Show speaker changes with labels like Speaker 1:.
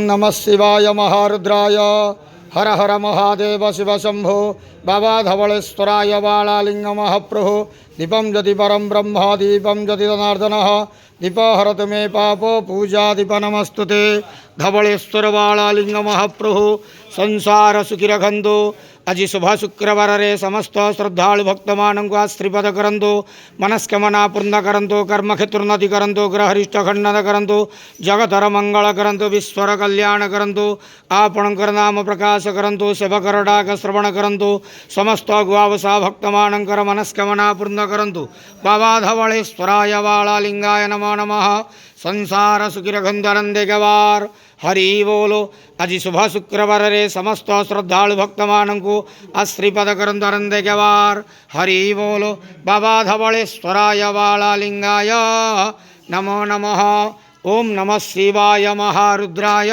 Speaker 1: नमः शिवाय महारुद्राय हर हर महादेव शिव शंभो बाबा धवलेश्वराय बालालिंग महाप्रभो दीपं यदि परम ब्रह्म दीपं यदि जनार्दनः दीप हरत मे पापो पूजा दीप नमस्तुते धवलेश्वर बालालिंग महाप्रभो संसार सुखी रखंदो अजी शुभ शुक्रवार रे समस्त श्रद्धालु भक्त मानू श्रीपद करंतो मनस्कमना पूर्ण करंतो कर्म क्षेत्रोन्नति करंतो ग्रहरिष्ट खंडन करंतो जगतर मंगल करंतो विश्वर कल्याण करंतो आपणकर नाम प्रकाश करंतो सेवकर डाक श्रवण करंतो समस्त गुआवसा भक्त मानकर मनस्कमना पूर्ण करंतो बाबा धवलेश्वराय बालालिंगाय नमो नमः संसार सुखी रखंदरंदे गवार हरि बोलो अजी शुभ शुक्रवार रे समस्त श्रद्धालु भक्त मानू श्रीपद करंदरंदे गवार हरि बोलो बाबा धवलेश्वराय बालालिंगाय नमो नमः ओम नमः शिवाय महारुद्राय।